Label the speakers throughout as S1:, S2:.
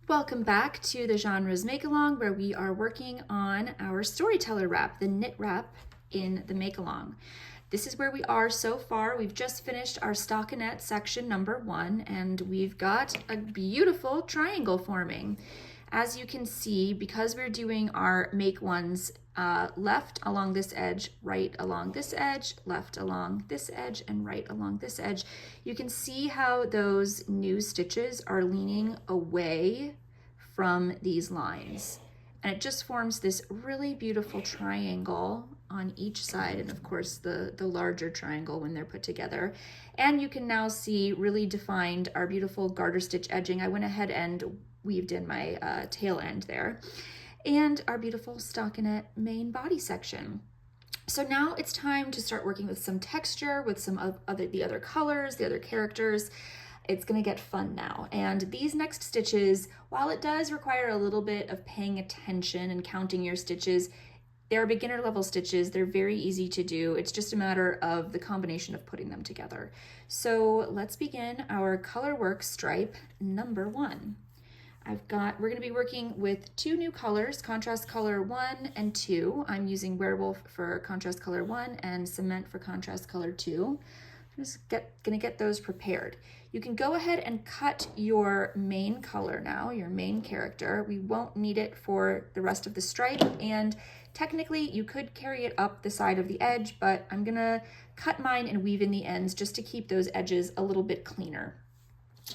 S1: Welcome back to the Genres Make-Along, where we are working on our Storyteller Wrap, the knit wrap in the Make-Along. This is where we are so far. We've just finished our stockinette section number 1, and we've got a beautiful triangle forming. As you can see, because we're doing our make ones left along this edge, right along this edge, left along this edge, and right along this edge, you can see how those new stitches are leaning away from these lines. And it just forms this really beautiful triangle on each side, and of course the larger triangle when they're put together. And you can now see really defined our beautiful garter stitch edging. I went ahead and weaved in my tail end there, and our beautiful stockinette main body section. So now it's time to start working with some texture, with some of the other colors, the other characters. It's gonna get fun now. And these next stitches, while it does require a little bit of paying attention and counting your stitches, they're beginner level stitches. They're very easy to do. It's just a matter of the combination of putting them together. So let's begin our colorwork stripe number 1. We're gonna be working with 2 new colors, contrast color 1 and 2. I'm using Werewolf for contrast color 1 and Cement for contrast color 2. I'm just gonna get those prepared. You can go ahead and cut your main color now, your main character. We won't need it for the rest of the stripe, and technically you could carry it up the side of the edge, but I'm gonna cut mine and weave in the ends just to keep those edges a little bit cleaner.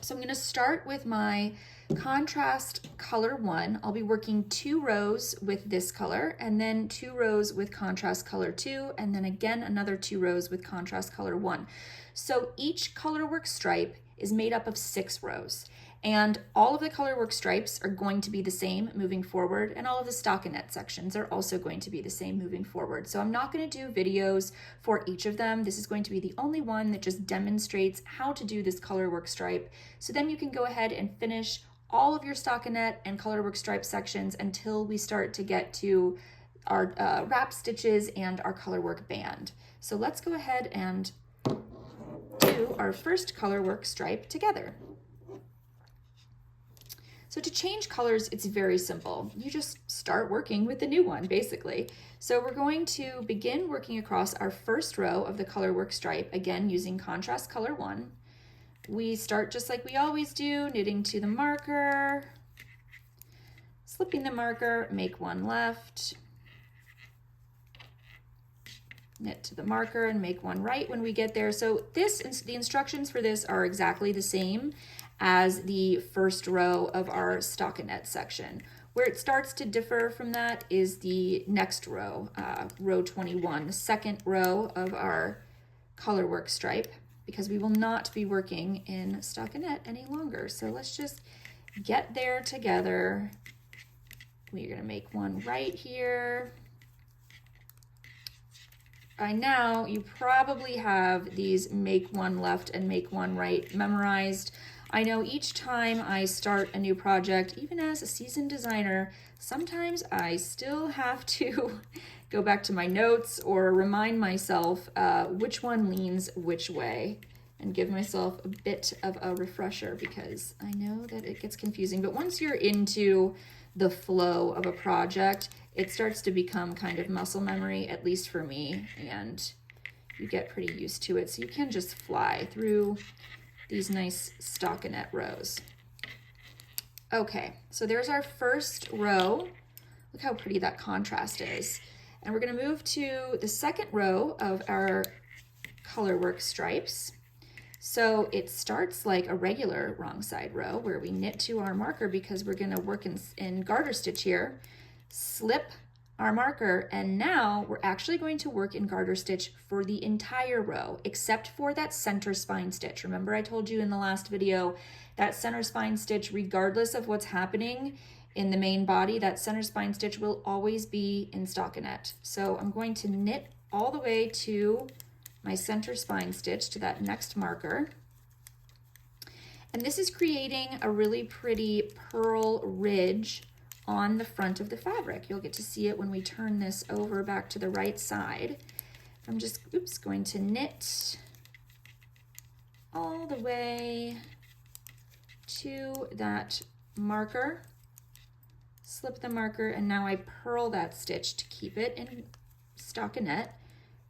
S1: So I'm gonna start with my contrast color 1. I'll be working 2 rows with this color, and then 2 rows with contrast color 2, and then again another 2 rows with contrast color 1. So each colorwork stripe is made up of 6 rows, and all of the colorwork stripes are going to be the same moving forward, and all of the stockinette sections are also going to be the same moving forward. So I'm not going to do videos for each of them. This is going to be the only one that just demonstrates how to do this colorwork stripe. So then you can go ahead and finish all of your stockinette and colorwork stripe sections until we start to get to our wrap stitches and our colorwork band. So let's go ahead and do our first colorwork stripe together. So to change colors, it's very simple. You just start working with the new one, basically. So we're going to begin working across our first row of the colorwork stripe, again using contrast color 1. We start just like we always do, knitting to the marker, slipping the marker, make 1 left, knit to the marker and make 1 right when we get there. So the instructions for this are exactly the same as the first row of our stockinette section. Where it starts to differ from that is the next row, row 21, the second row of our colorwork stripe, because we will not be working in stockinette any longer. So let's just get there together. We're gonna make 1 right here. By now, you probably have these make 1 left and make 1 right memorized. I know each time I start a new project, even as a seasoned designer, sometimes I still have to go back to my notes or remind myself which one leans which way, and give myself a bit of a refresher, because I know that it gets confusing. But once you're into the flow of a project, it starts to become kind of muscle memory, at least for me, and you get pretty used to it. So you can just fly through these nice stockinette rows. Okay, so there's our first row. Look how pretty that contrast is. And we're gonna move to the second row of our colorwork stripes. So it starts like a regular wrong side row where we knit to our marker, because we're gonna work in garter stitch here, slip our marker, and now we're actually going to work in garter stitch for the entire row, except for that center spine stitch. Remember I told you in the last video, that center spine stitch, regardless of what's happening in the main body, that center spine stitch will always be in stockinette. So I'm going to knit all the way to my center spine stitch, to that next marker. And this is creating a really pretty purl ridge on the front of the fabric. You'll get to see it when we turn this over back to the right side. I'm just, going to knit all the way to that marker, slip the marker, and now I purl that stitch to keep it in stockinette,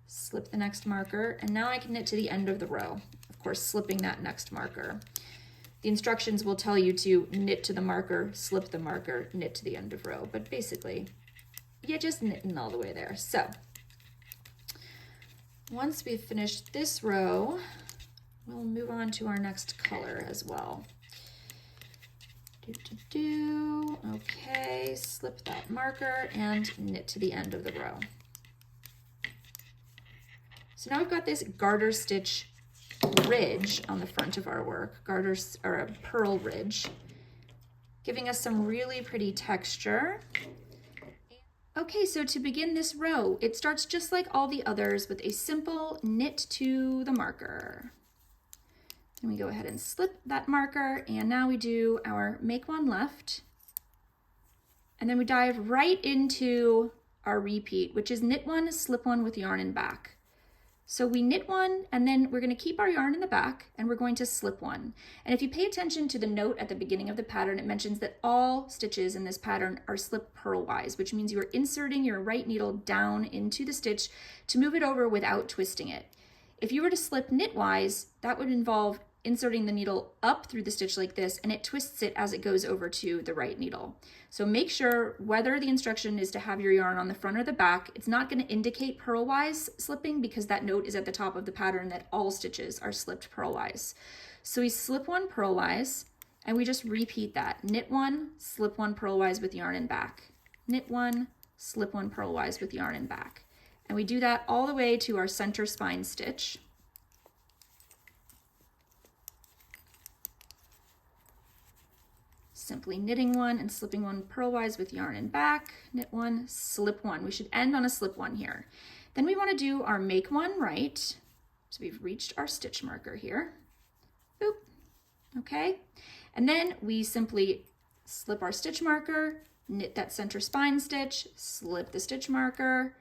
S1: slip the next marker, and now I can knit to the end of the row, of course slipping that next marker. The instructions will tell you to knit to the marker, slip the marker, knit to the end of row, but basically you're just knitting all the way there. So once we've finished this row, we'll move on to our next color as well. Okay, slip that marker and knit to the end of the row. So now we've got this garter stitch ridge on the front of our work, garters or a purl ridge, giving us some really pretty texture. Okay, so to begin this row, it starts just like all the others with a simple knit to the marker. And we go ahead and slip that marker, and now we do our make one left, and then we dive right into our repeat, which is knit one, slip one with yarn in back. So we knit one, and then we're going to keep our yarn in the back, and we're going to slip one. And if you pay attention to the note at the beginning of the pattern, it mentions that all stitches in this pattern are slipped purlwise, which means you are inserting your right needle down into the stitch to move it over without twisting it. If you were to slip knitwise, that would involve inserting the needle up through the stitch like this, and it twists it as it goes over to the right needle. So make sure, whether the instruction is to have your yarn on the front or the back, it's not going to indicate purlwise slipping because that note is at the top of the pattern that all stitches are slipped purlwise. So we slip one purlwise, and we just repeat that. Knit one, slip one purlwise with yarn in back. Knit one, slip one purlwise with yarn in back. And we do that all the way to our center spine stitch. Simply knitting one and slipping one purlwise with yarn in back, knit one, slip one. We should end on a slip one here. Then we want to do our make one right. So we've reached our stitch marker here. Boop. Okay. And then we simply slip our stitch marker, knit that center spine stitch, slip the stitch marker,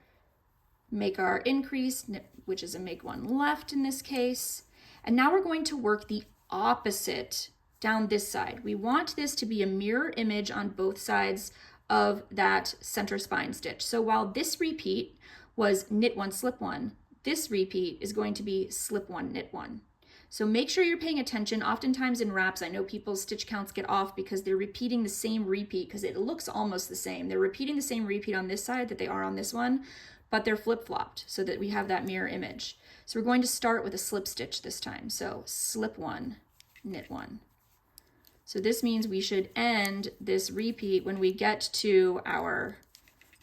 S1: make our increase, knit, which is a make one left in this case. And now we're going to work the opposite down this side. We want this to be a mirror image on both sides of that center spine stitch. So while this repeat was knit one, slip one, this repeat is going to be slip one, knit one. So make sure you're paying attention. Oftentimes in wraps, I know people's stitch counts get off because they're repeating the same repeat because it looks almost the same. They're repeating the same repeat on this side that they are on this one, but they're flip-flopped so that we have that mirror image. So we're going to start with a slip stitch this time. So slip one, knit one. So this means we should end this repeat when we get to our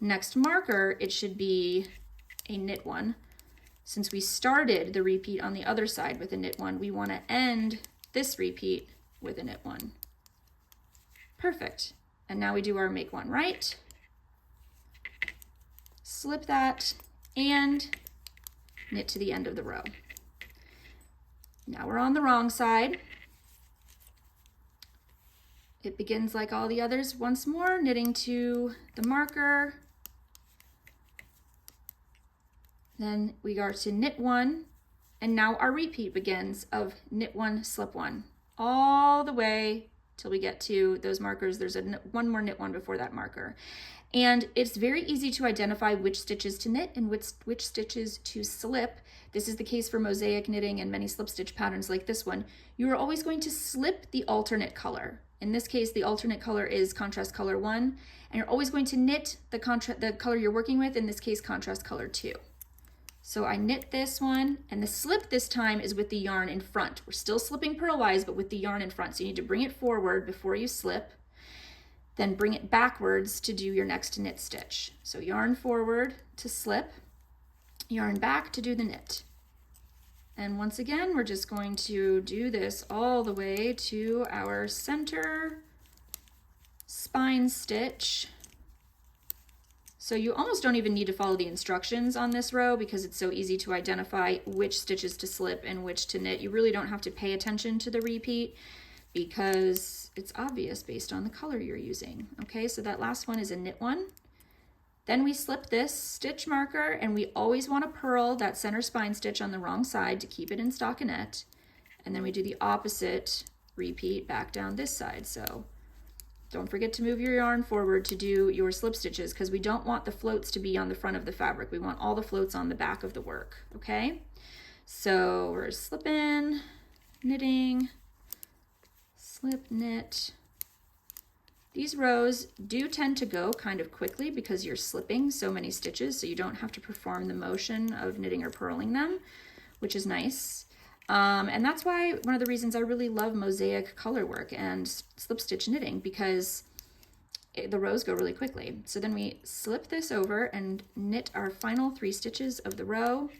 S1: next marker. It should be a knit one. Since we started the repeat on the other side with a knit one, we want to end this repeat with a knit one. Perfect. And now we do our make one right. Slip that and knit to the end of the row. Now we're on the wrong side. It begins like all the others once more, knitting to the marker. Then we go to knit one, and now our repeat begins of knit one, slip one, all the way till we get to those markers. There's one more knit one before that marker. And it's very easy to identify which stitches to knit and which stitches to slip. This is the case for mosaic knitting and many slip stitch patterns like this one. You are always going to slip the alternate color. In this case, the alternate color is contrast color 1, and you're always going to knit the color you're working with, in this case, contrast color 2. So I knit this one, and the slip this time is with the yarn in front. We're still slipping purlwise, but with the yarn in front. So you need to bring it forward before you slip, then bring it backwards to do your next knit stitch. So yarn forward to slip, yarn back to do the knit. And once again, we're just going to do this all the way to our center spine stitch. So you almost don't even need to follow the instructions on this row because it's so easy to identify which stitches to slip and which to knit. You really don't have to pay attention to the repeat because it's obvious based on the color you're using. Okay, so that last one is a knit one. Then we slip this stitch marker, and we always want to purl that center spine stitch on the wrong side to keep it in stockinette. And then we do the opposite repeat back down this side. So Don't forget to move your yarn forward to do your slip stitches, because we don't want the floats to be on the front of the fabric. We want all the floats on the back of the work, okay? So we're slipping, knitting, slip, knit. These rows do tend to go kind of quickly because you're slipping so many stitches, so you don't have to perform the motion of knitting or purling them, which is nice. And that's why one of the reasons I really love Mosaic color work and slip stitch knitting, because the rows go really quickly. So then we slip this over and knit our final 3 stitches of the row.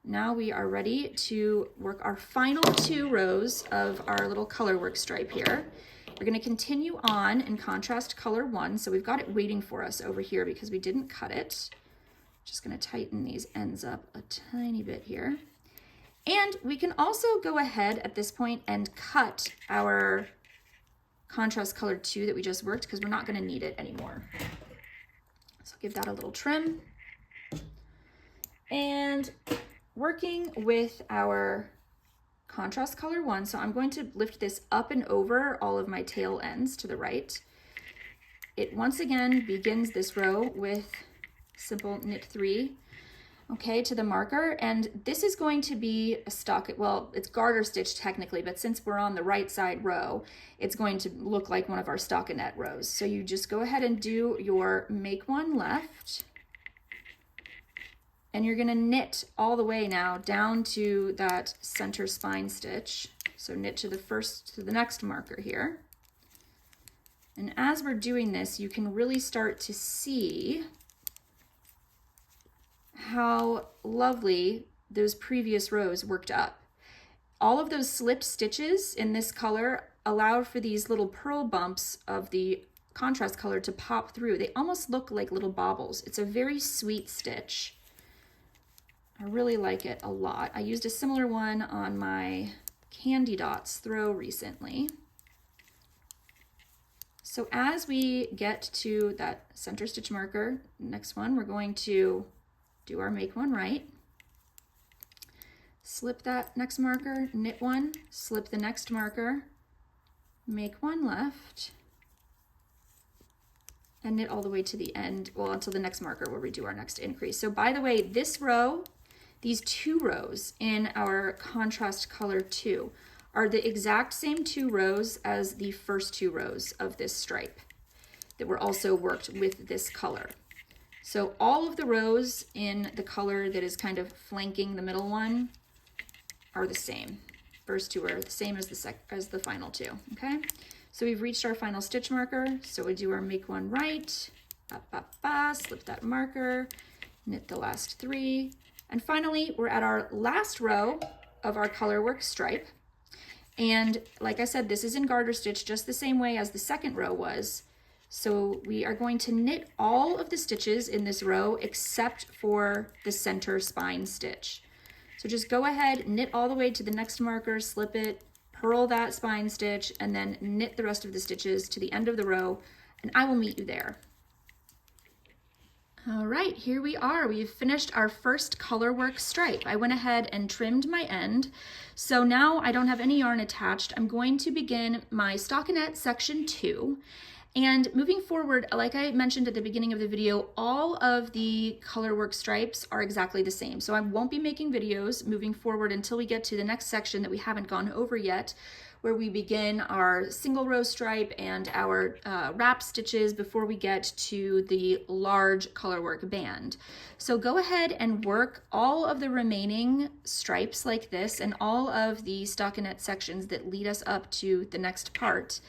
S1: Now we are ready to work our final 2 rows of our little color work stripe here. We're going to continue on in contrast color 1. So we've got it waiting for us over here because we didn't cut it. Just going to tighten these ends up a tiny bit here. And we can also go ahead at this point and cut our contrast color 2 that we just worked, because we're not going to need it anymore. So give that a little trim. And working with our contrast color 1, so I'm going to lift this up and over all of my tail ends to the right. It once again begins this row with simple knit 3, okay, to the marker, and this is going to be a stock, well, it's garter stitch technically, but since we're on the right side row, it's going to look like one of our stockinette rows. So you just go ahead and do your make one left, and you're going to knit all the way now down to that center spine stitch. So knit to the next marker here. And as we're doing this, you can really start to see how lovely those previous rows worked up. All of those slipped stitches in this color allowed for these little purl bumps of the contrast color to pop through. They almost look like little baubles. It's a very sweet stitch. I really like it a lot. I used a similar one on my Candy Dots throw recently. So as we get to that center stitch marker, next one, we're going to do our make one right, slip that next marker, knit one, slip the next marker, make one left, and knit all the way to the end, well, until the next marker where we do our next increase. So by the way, this row, these 2 rows in our contrast color 2 are the exact same 2 rows as the first 2 rows of this stripe that were also worked with this color. So all of the rows in the color that is kind of flanking the middle one are the same. First 2 are the same as the final 2, okay? So we've reached our final stitch marker. So we do our make one right, slip that marker, knit the last 3, and finally we're at our last row of our color work stripe. And like I said, this is in garter stitch just the same way as the second row was. So we are going to knit all of the stitches in this row except for the center spine stitch. So just go ahead, knit all the way to the next marker, slip it, purl that spine stitch, and then knit the rest of the stitches to the end of the row, and I will meet you there. All right, here we are. We've finished our first color work stripe. I went ahead and trimmed my end. So now I don't have any yarn attached. I'm going to begin my stockinette section 2. And moving forward, like I mentioned at the beginning of the video, all of the color work stripes are exactly the same. So I won't be making videos moving forward until we get to the next section that we haven't gone over yet, where we begin our single row stripe and our wrap stitches before we get to the large color work band. So go ahead and work all of the remaining stripes like this and all of the stockinette sections that lead us up to the next part.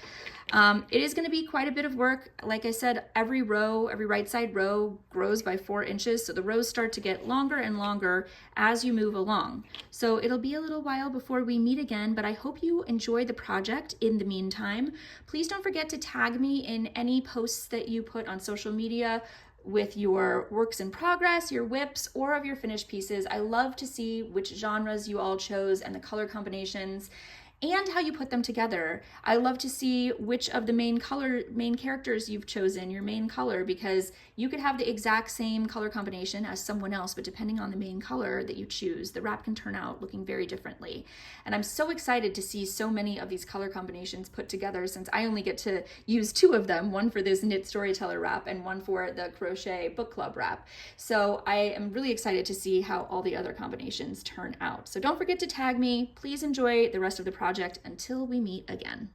S1: It is going to be quite a bit of work. Like I said, every row, every right side row grows by 4 inches. So the rows start to get longer and longer as you move along. So it'll be a little while before we meet again, but I hope you enjoy the project in the meantime. Please don't forget to tag me in any posts that you put on social media with your works in progress, your whips, or of your finished pieces. I love to see which genres you all chose and the color combinations. and how you put them together. I love to see which of the main characters you've chosen, your main color, because you could have the exact same color combination as someone else, but depending on the main color that you choose, the wrap can turn out looking very differently. And I'm so excited to see so many of these color combinations put together, since I only get to use 2 of them, one for this knit storyteller wrap and one for the crochet book club wrap. So I am really excited to see how all the other combinations turn out. So don't forget to tag me. Please enjoy the rest of the project until we meet again.